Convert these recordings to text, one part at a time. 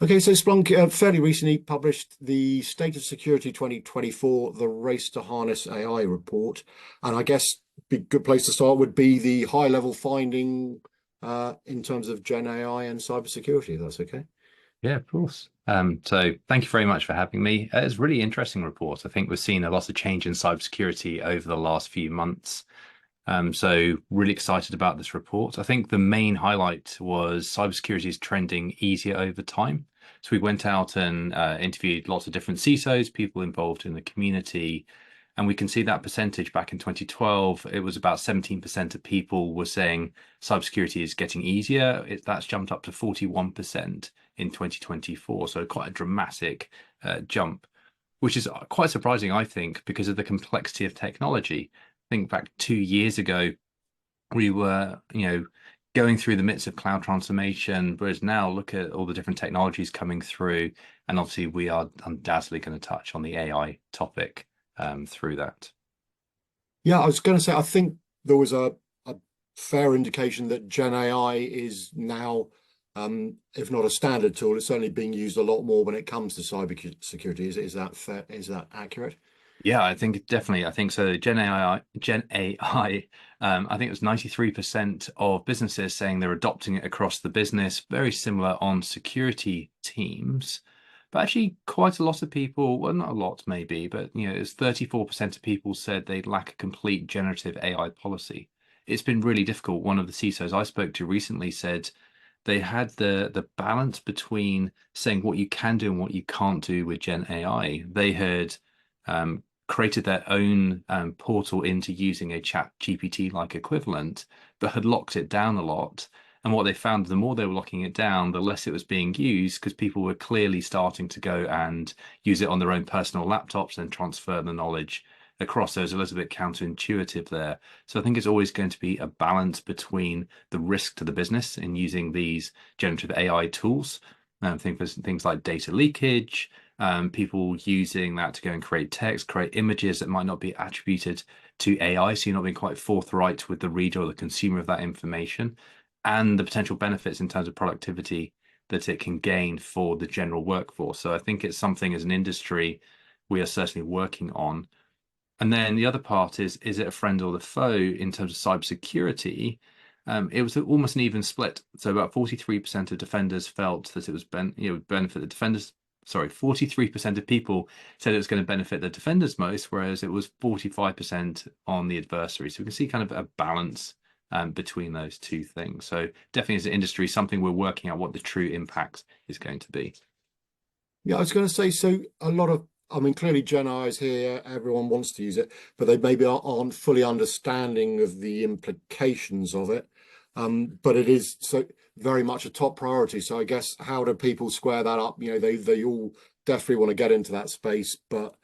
Okay, so Splunk fairly recently published the State of Security 2024, the Race to Harness AI report. And I guess a good place to start would be the high-level finding in terms of Gen AI and cybersecurity, if that's okay. Yeah, of course. So thank you very much for having me. It's a really interesting report. I think we've seen a lot of change in cybersecurity over the last few months. So really excited about this report. I think the main highlight was cybersecurity is trending easier over time. So we went out and interviewed lots of different CISOs, people involved in the community, and we can see that percentage back in 2012, it was about 17% of people were saying cybersecurity is getting easier. That's jumped up to 41% in 2024. So quite a dramatic jump, which is quite surprising, I think, because of the complexity of technology. I think back 2 years ago, we were, going through the midst of cloud transformation, whereas now look at all the different technologies coming through, and obviously we are undoubtedly going to touch on the AI topic through that. Yeah, I was going to say, I think there was a fair indication that Gen AI is now, if not a standard tool, it's certainly being used a lot more when it comes to cybersecurity. Is that fair? Is that accurate? Yeah, I think definitely. I think so. Gen AI, I think it was 93% of businesses saying they're adopting it across the business, very similar on security teams. But actually, quite a lot of people, well, not a lot maybe, but it's 34% of people said they lack a complete generative AI policy. It's been really difficult. One of the CISOs I spoke to recently said they had the balance between saying what you can do and what you can't do with Gen AI. They had created their own portal into using a chat GPT like equivalent, but had locked it down a lot. And what they found, the more they were locking it down, the less it was being used because people were clearly starting to go and use it on their own personal laptops and transfer the knowledge across. So it's a little bit counterintuitive there. So I think it's always going to be a balance between the risk to the business in using these generative AI tools. I think there's things like data leakage, people using that to go and create text, create images that might not be attributed to AI. So you're not being quite forthright with the reader or the consumer of that information, and the potential benefits in terms of productivity that it can gain for the general workforce. So I think it's something as an industry we are certainly working on. And then the other part is it a friend or the foe in terms of cybersecurity? It was almost an even split. So about 43% of defenders felt that it was benefit the defenders. Sorry, 43% of people said it was going to benefit the defenders most, whereas it was 45% on the adversary. So we can see kind of a balance between those two things. So definitely as an industry, something we're working out what the true impact is going to be. Yeah, I was going to say, so a lot of, I mean, clearly Gen AI is here, everyone wants to use it, but they maybe aren't fully understanding of the implications of it. But it is so very much a top priority. So I guess how do people square that up? They all definitely want to get into that space, but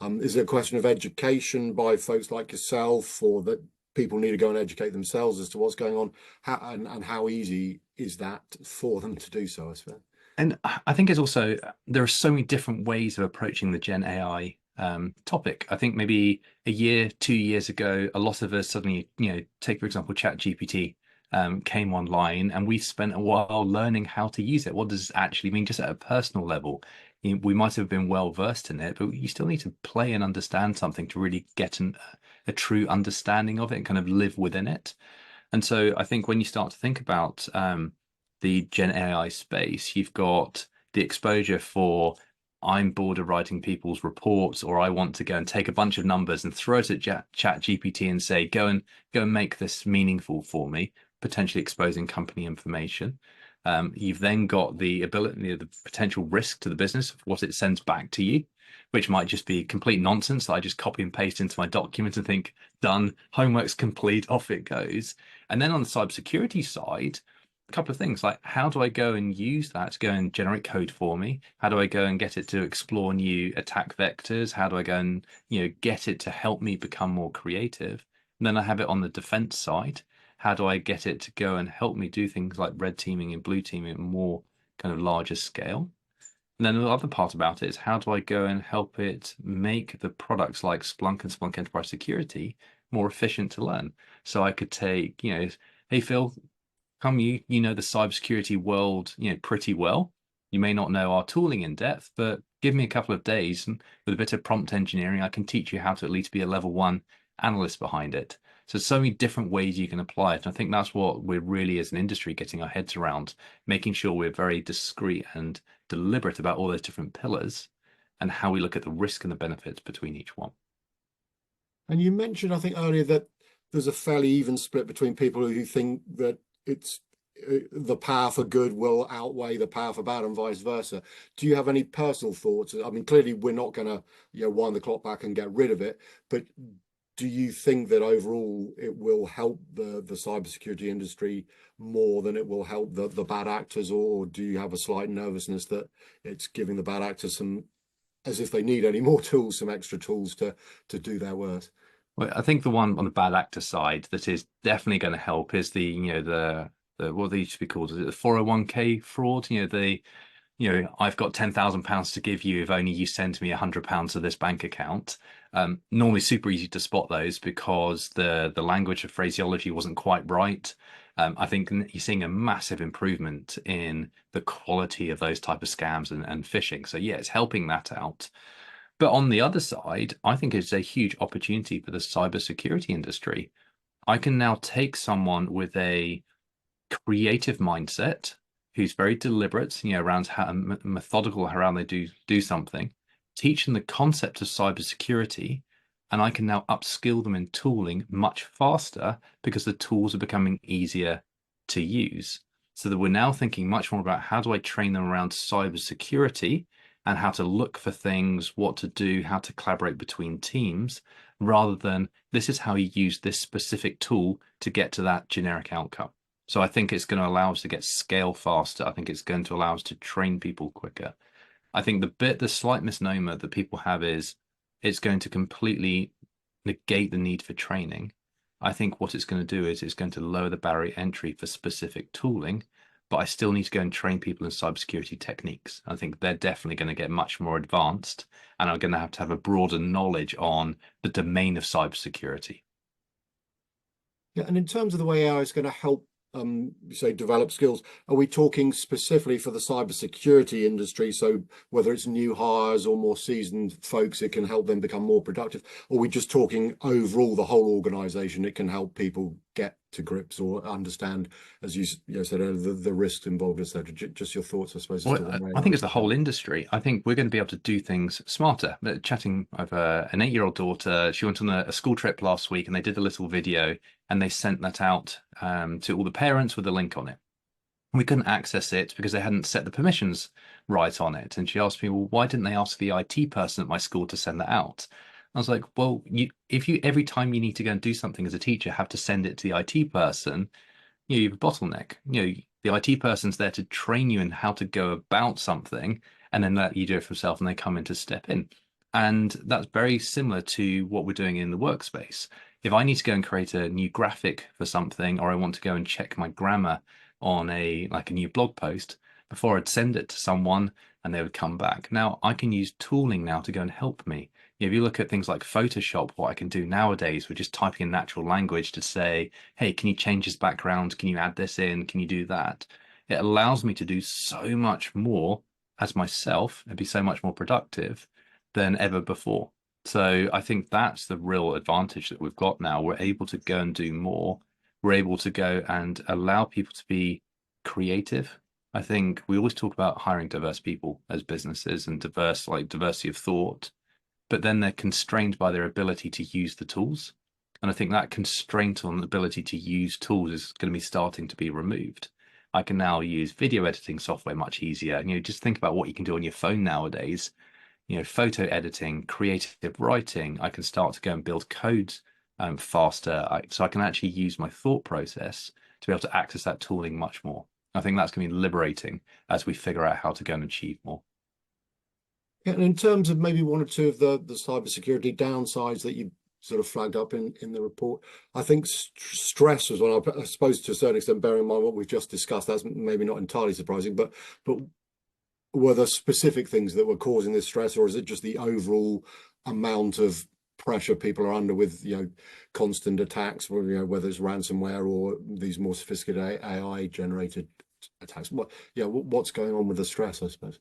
is it a question of education by folks like yourself, or that people need to go and educate themselves as to what's going on? And how easy is that for them to do so, I suppose? And I think it's also there are so many different ways of approaching the Gen AI topic. I think maybe a year, 2 years ago, a lot of us suddenly, take for example, Chat GPT came online, and we spent a while learning how to use it. What does it actually mean, just at a personal level? We might have been well versed in it, but you still need to play and understand something to really get a true understanding of it and kind of live within it. And so I think when you start to think about the Gen AI space, you've got the exposure for I'm bored of writing people's reports, or I want to go and take a bunch of numbers and throw it at Chat GPT and say, go and make this meaningful for me, potentially exposing company information. You've then got the ability, the potential risk to the business of what it sends back to you, which might just be complete nonsense that I just copy and paste into my document and think, done, homework's complete, off it goes. And then on the cybersecurity side, a couple of things like how do I go and use that to go and generate code for me? How do I go and get it to explore new attack vectors? How do I go and get it to help me become more creative? And then I have it on the defense side. How do I get it to go and help me do things like red teaming and blue teaming at more kind of larger scale? And then the other part about it is how do I go and help it make the products like Splunk and Splunk Enterprise Security more efficient to learn? So I could take, hey Phil, come you know the cybersecurity world, pretty well. You may not know our tooling in depth, but give me a couple of days and with a bit of prompt engineering, I can teach you how to at least be a level one analyst behind it. So many different ways you can apply it. And I think that's what we're really, as an industry, getting our heads around, making sure we're very discreet and deliberate about all those different pillars and how we look at the risk and the benefits between each one. And you mentioned, I think earlier, that there's a fairly even split between people who think that it's the power for good will outweigh the power for bad and vice versa. Do you have any personal thoughts? I mean, clearly we're not going to, wind the clock back and get rid of it, but do you think that overall it will help the cybersecurity industry more than it will help the bad actors, or do you have a slight nervousness that it's giving the bad actors some, as if they need any more tools, some extra tools to do their worst? Well, I think the one on the bad actor side that is definitely going to help is the what they used to be called, is it the 401k fraud? I've got £10,000 to give you if only you send me £100 to this bank account. Normally super easy to spot those because the language of phraseology wasn't quite right. I think you're seeing a massive improvement in the quality of those type of scams and phishing. So yeah, it's helping that out. But on the other side, I think it's a huge opportunity for the cybersecurity industry. I can now take someone with a creative mindset who's very deliberate, around how methodical around they do something, teach them the concept of cybersecurity, and I can now upskill them in tooling much faster because the tools are becoming easier to use. So that we're now thinking much more about how do I train them around cybersecurity and how to look for things, what to do, how to collaborate between teams, rather than this is how you use this specific tool to get to that generic outcome. So I think it's going to allow us to get scale faster. I think it's going to allow us to train people quicker. I think the slight misnomer that people have is it's going to completely negate the need for training. I think what it's going to do is it's going to lower the barrier entry for specific tooling, but I still need to go and train people in cybersecurity techniques. I think they're definitely going to get much more advanced and are going to have a broader knowledge on the domain of cybersecurity. Yeah, and in terms of the way AI is going to help, say, develop skills, are we talking specifically for the cybersecurity industry? So whether it's new hires or more seasoned folks, it can help them become more productive. Or are we just talking overall the whole organization? It can help people get to grips or understand, as you said, the risks involved, etc. Just your thoughts, I suppose, as to Well, one way I or think it's the whole industry. I think we're going to be able to do things smarter. Chatting with an 8-year-old daughter, she went on a school trip last week and they did a little video and they sent that out to all the parents with a link on it. We couldn't access it because they hadn't set the permissions right on it. And she asked me, well, why didn't they ask the IT person at my school to send that out? I was like, well, if you every time you need to go and do something as a teacher have to send it to the IT person, you have a bottleneck. The IT person's there to train you in how to go about something and then let you do it for yourself and they come in to step in. And that's very similar to what we're doing in the workspace. If I need to go and create a new graphic for something, or I want to go and check my grammar on a new blog post, before I'd send it to someone and they would come back. Now I can use tooling now to go and help me. If you look at things like Photoshop, what I can do nowadays, we're just typing in natural language to say, hey, can you change this background? Can you add this in? Can you do that? It allows me to do so much more as myself and be so much more productive than ever before. So I think that's the real advantage that we've got now. We're able to go and do more. We're able to go and allow people to be creative. I think we always talk about hiring diverse people as businesses and diversity of thought, but then they're constrained by their ability to use the tools. And I think that constraint on the ability to use tools is going to be starting to be removed. I can now use video editing software much easier. Just think about what you can do on your phone nowadays. Photo editing, creative writing. I can start to go and build codes faster. So I can actually use my thought process to be able to access that tooling much more. I think that's going to be liberating as we figure out how to go and achieve more. Yeah, and in terms of maybe one or two of the cybersecurity downsides that you sort of flagged up in the report, I think stress was one. I suppose to a certain extent, bearing in mind what we've just discussed, that's maybe not entirely surprising. But were there specific things that were causing this stress, or is it just the overall amount of pressure people are under with constant attacks, whether it's ransomware or these more sophisticated AI generated attacks? What's going on with the stress, I suppose?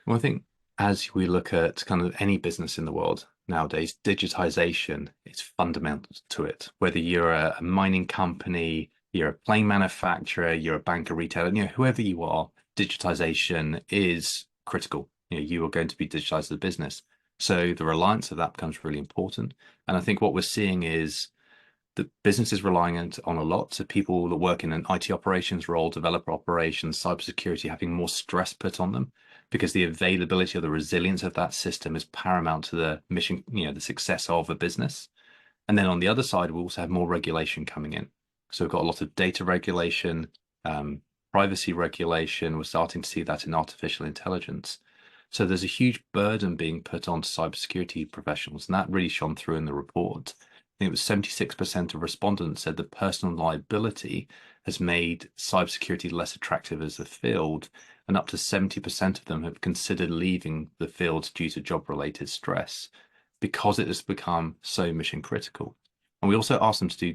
Well, I think as we look at kind of any business in the world nowadays, digitization is fundamental to it. Whether you're a mining company, you're a plane manufacturer, you're a bank or retailer, whoever you are, digitization is critical. You are going to be digitized as a business. So the reliance of that becomes really important. And I think what we're seeing is the business is relying on a lot. So people that work in an IT operations role, developer operations, cybersecurity, having more stress put on them because the availability or the resilience of that system is paramount to the mission, the success of a business. And then on the other side, we also have more regulation coming in. So we've got a lot of data regulation, privacy regulation. We're starting to see that in artificial intelligence. So there's a huge burden being put on cybersecurity professionals, and that really shone through in the report. I think it was 76% of respondents said that personal liability has made cybersecurity less attractive as a field, and up to 70% of them have considered leaving the field due to job-related stress because it has become so mission critical. And we also asked them to do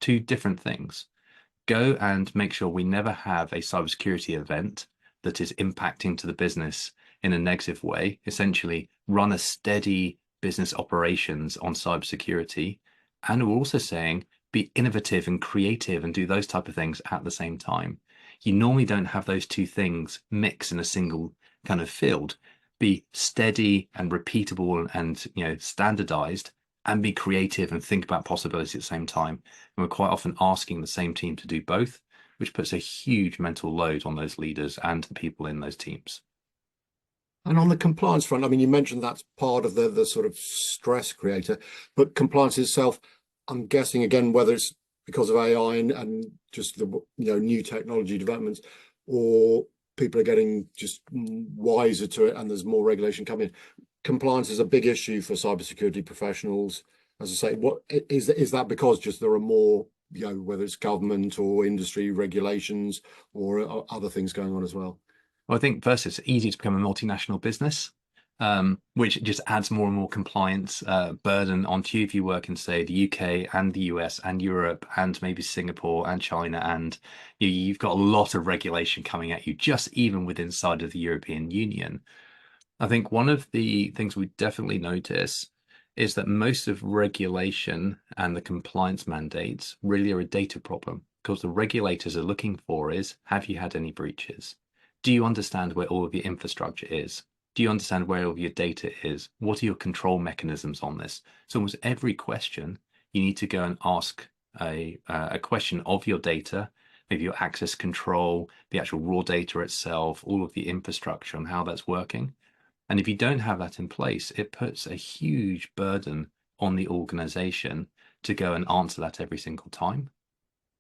two different things. Go and make sure we never have a cybersecurity event that is impacting to the business in a negative way, essentially run a steady business operations on cybersecurity. And we're also saying be innovative and creative and do those type of things at the same time. You normally don't have those two things mix in a single kind of field. Be steady and repeatable and standardized, and be creative and think about possibilities at the same time. And we're quite often asking the same team to do both, which puts a huge mental load on those leaders and the people in those teams. And on the compliance front, I mean, you mentioned that's part of the sort of stress creator, but compliance itself, I'm guessing again, whether it's because of AI and just the new technology developments, or people are getting just wiser to it and there's more regulation coming. Compliance is a big issue for cybersecurity professionals. As I say, what is that because just there are more, whether it's government or industry regulations or other things going on as well? Well, I think first it's easy to become a multinational business, which just adds more and more compliance burden onto you if you work in, say, the UK and the US and Europe and maybe Singapore and China. And you've got a lot of regulation coming at you, just even within inside of the European Union. I think one of the things we definitely notice is that most of regulation and the compliance mandates really are a data problem, because the regulators are looking for is, have you had any breaches? Do you understand where all of your infrastructure is? Do you understand where all of your data is? What are your control mechanisms on this? So almost every question, you need to go and ask a question of your data, maybe your access control, the actual raw data itself, all of the infrastructure and how that's working. And if you don't have that in place, it puts a huge burden on the organization to go and answer that every single time.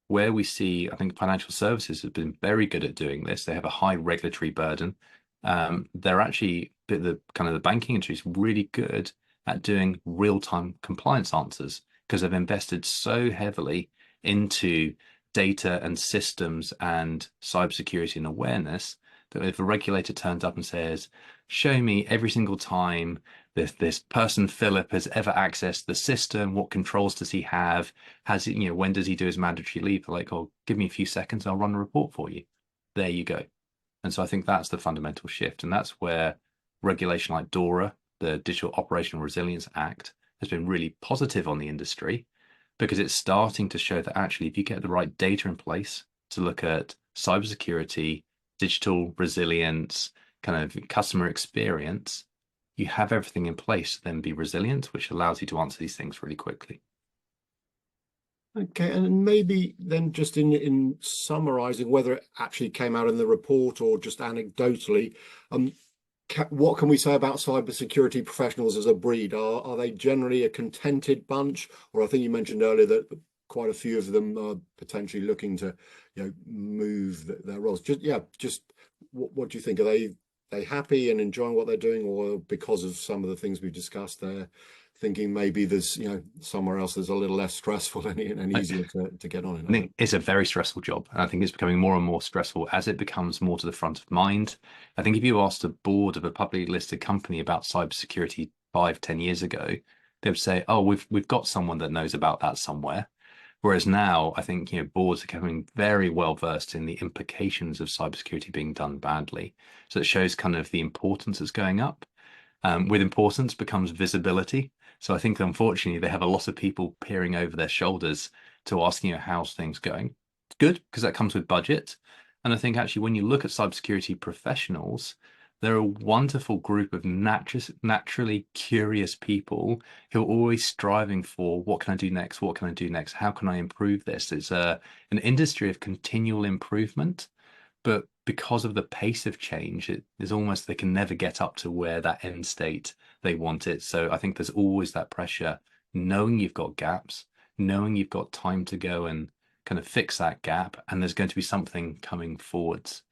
Where we see, I think financial services have been very good at doing this. They have a high regulatory burden. They're actually, the banking industry is really good at doing real-time compliance answers because they've invested so heavily into data and systems and cybersecurity and awareness that if a regulator turns up and says, show me every single time this person Philip has ever accessed the system, what controls does he have, when does he do his mandatory leave? They're like, oh, give me a few seconds, I'll run a report for you. There you go. And so I think that's the fundamental shift, and that's where regulation like DORA, the Digital Operational Resilience Act, has been really positive on the industry, because it's starting to show that actually if you get the right data in place to look at cybersecurity, digital resilience, kind of customer experience, you have everything in place to then be resilient, which allows you to answer these things really quickly. Okay, and maybe then just in summarizing, whether it actually came out in the report or just anecdotally, what can we say about cybersecurity professionals as a breed? Are they generally a contented bunch, or I think you mentioned earlier that quite a few of them are potentially looking to, move their roles. Just what do you think? Are they happy and enjoying what they're doing, or because of some of the things we've discussed, they're thinking maybe there's somewhere else there's a little less stressful and easier to get on in? I think it's a very stressful job, and I think it's becoming more and more stressful as it becomes more to the front of mind. I think if you asked a board of a publicly listed company about cybersecurity 5-10 years ago, they would say, oh, we've got someone that knows about that somewhere. Whereas now, I think boards are becoming very well versed in the implications of cybersecurity being done badly. So it shows kind of the importance that's going up. With importance becomes visibility. So I think unfortunately they have a lot of people peering over their shoulders to ask, how's things going? It's good because that comes with budget. And I think actually when you look at cybersecurity professionals, they're a wonderful group of naturally curious people who are always striving for what can I do next? What can I do next? How can I improve this? It's an industry of continual improvement, but because of the pace of change, it is almost they can never get up to where that end state they want it. So I think there's always that pressure, knowing you've got gaps, knowing you've got time to go and kind of fix that gap, and there's going to be something coming forwards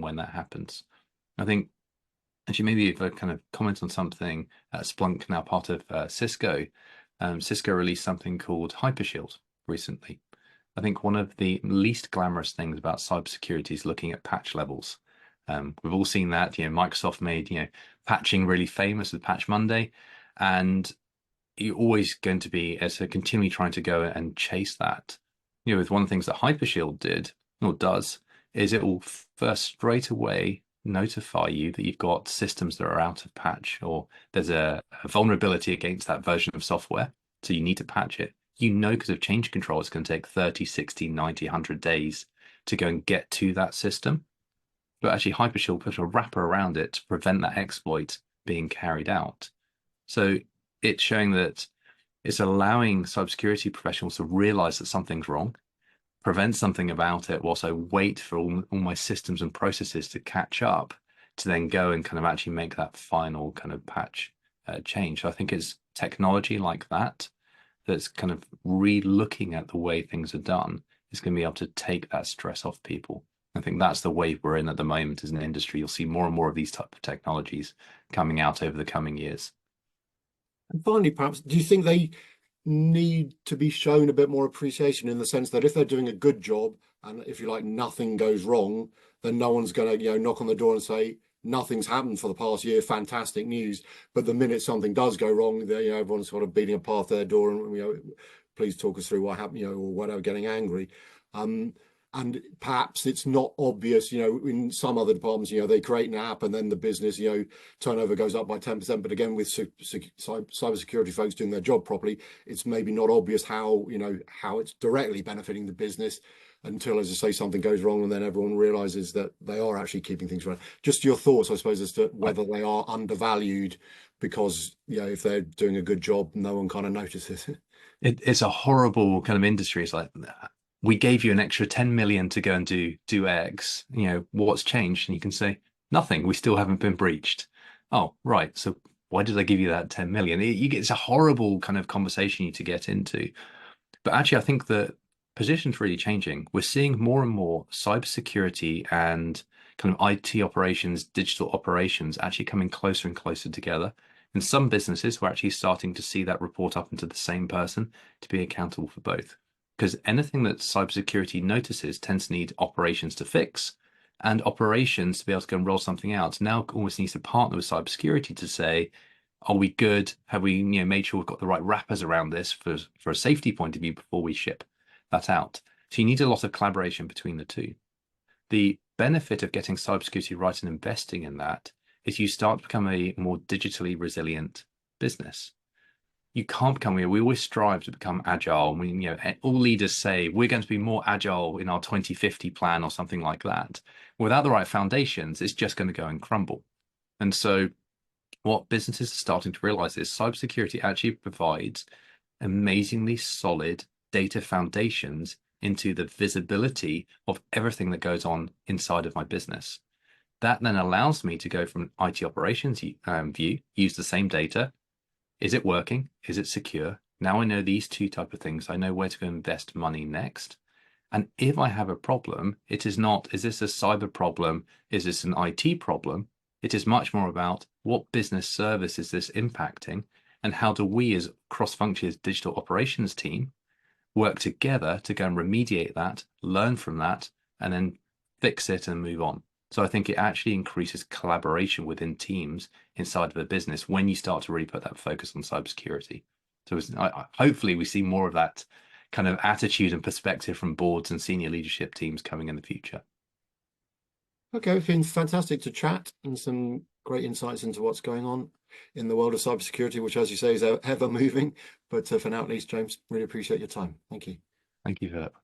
when that happens. I think actually maybe if I kind of comment on something, Splunk now part of Cisco, Cisco released something called Hypershield recently. I think one of the least glamorous things about cybersecurity is looking at patch levels. We've all seen that. Microsoft made patching really famous with Patch Monday, and you're always going to be continually trying to go and chase that. With one of the things that Hypershield did or does is it will first straight away notify you that you've got systems that are out of patch, or there's a vulnerability against that version of software, so you need to patch it. Because of change control, it's going to take 30, 60, 90, 100 days to go and get to that system. But actually, Hypershield put a wrapper around it to prevent that exploit being carried out. So it's showing that it's allowing cybersecurity professionals to realize that something's wrong, prevent something about it, whilst I wait for all my systems and processes to catch up to then go and kind of actually make that final kind of patch change. So I think it's technology like that that's kind of re-looking at the way things are done is going to be able to take that stress off people. I think that's the wave we're in at the moment as an industry. You'll see more and more of these type of technologies coming out over the coming years. And finally, perhaps, do you think they need to be shown a bit more appreciation in the sense that if they're doing a good job and if you like nothing goes wrong, then no one's going to knock on the door and say nothing's happened for the past year, fantastic news. But the minute something does go wrong, everyone's sort of beating a path their door and please talk us through what happened, or whatever, getting angry. And perhaps it's not obvious, in some other departments, they create an app and then the business, turnover goes up by 10%. But again, with cybersecurity folks doing their job properly, it's maybe not obvious how it's directly benefiting the business until, as I say, something goes wrong and then everyone realizes that they are actually keeping things running. Just your thoughts, I suppose, as to whether they are undervalued because, if they're doing a good job, no one kind of notices. It's a horrible kind of industry. It's like, we gave you an extra 10 million to go and do X, what's changed? And you can say, nothing, we still haven't been breached. Oh, right. So why did I give you that 10 million? It's a horrible kind of conversation you to get into. But actually, I think the position's really changing. We're seeing more and more cybersecurity and kind of IT operations, digital operations actually coming closer and closer together. In some businesses, we're actually starting to see that report up into the same person to be accountable for both. Because anything that cybersecurity notices tends to need operations to fix, and operations to be able to go and roll something out. Now almost needs to partner with cybersecurity to say, are we good? Have we made sure we've got the right wrappers around this for a safety point of view before we ship that out? So you need a lot of collaboration between the two. The benefit of getting cybersecurity right and investing in that is you start to become a more digitally resilient business. You can't become, we always strive to become agile. All leaders say we're going to be more agile in our 2050 plan or something like that. Without the right foundations, it's just going to go and crumble. And so what businesses are starting to realize is cybersecurity actually provides amazingly solid data foundations into the visibility of everything that goes on inside of my business. That then allows me to go from an IT operations view, use the same data. Is it working? Is it secure? Now I know these two type of things. I know where to go invest money next. And if I have a problem, it is not, is this a cyber problem? Is this an IT problem? It is much more about what business service is this impacting and how do we as cross-functional digital operations team work together to go and remediate that, learn from that, and then fix it and move on. So I think it actually increases collaboration within teams inside of a business when you start to really put that focus on cybersecurity. So hopefully we see more of that kind of attitude and perspective from boards and senior leadership teams coming in the future. Okay, it's been fantastic to chat and some great insights into what's going on in the world of cybersecurity, which, as you say, is ever moving. But for now, at least, James, really appreciate your time. Thank you. Thank you, Philip.